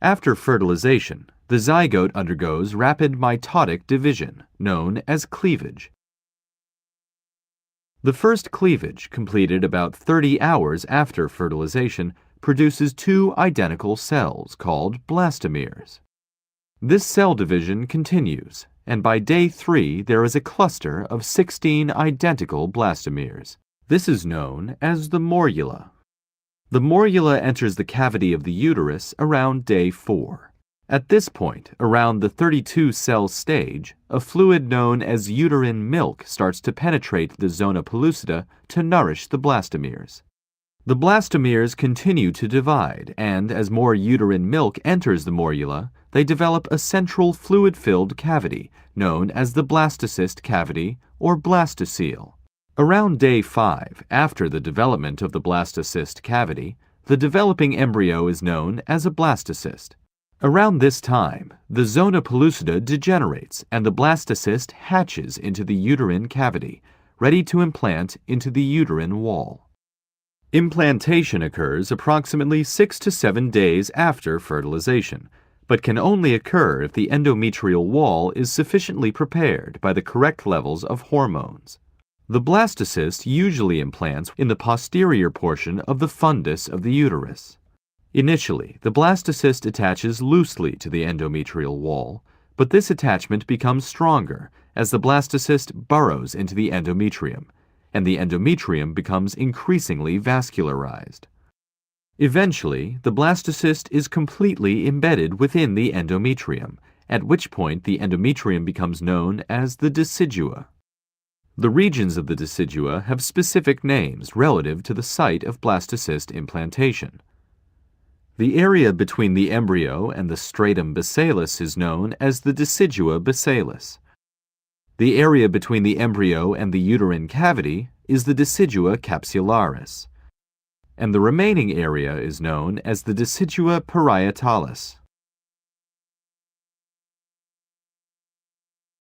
After fertilization, the zygote undergoes rapid mitotic division, known as cleavage. The first cleavage, completed about 30 hours after fertilization, produces two identical cells called blastomeres. This cell division continues, and by day 3 there is a cluster of 16 identical blastomeres. This is known as the morula. The morula enters the cavity of the uterus around day 4. At this point, around the 32-cell stage, a fluid known as uterine milk starts to penetrate the zona pellucida to nourish the blastomeres. The blastomeres continue to divide, and as more uterine milk enters the morula, they develop a central fluid-filled cavity known as the blastocyst cavity or blastocele. Around day 5, after the development of the blastocyst cavity, the developing embryo is known as a blastocyst. Around this time, the zona pellucida degenerates and the blastocyst hatches into the uterine cavity, ready to implant into the uterine wall. Implantation occurs approximately 6 to 7 days after fertilization, but can only occur if the endometrial wall is sufficiently prepared by the correct levels of hormones. The blastocyst usually implants in the posterior portion of the fundus of the uterus. Initially, the blastocyst attaches loosely to the endometrial wall, but this attachment becomes stronger as the blastocyst burrows into the endometrium, and the endometrium becomes increasingly vascularized. Eventually, the blastocyst is completely embedded within the endometrium, at which point the endometrium becomes known as the decidua. The regions of the decidua have specific names relative to the site of blastocyst implantation. The area between the embryo and the stratum basalis is known as the decidua basalis. The area between the embryo and the uterine cavity is the decidua capsularis, and the remaining area is known as the decidua parietalis.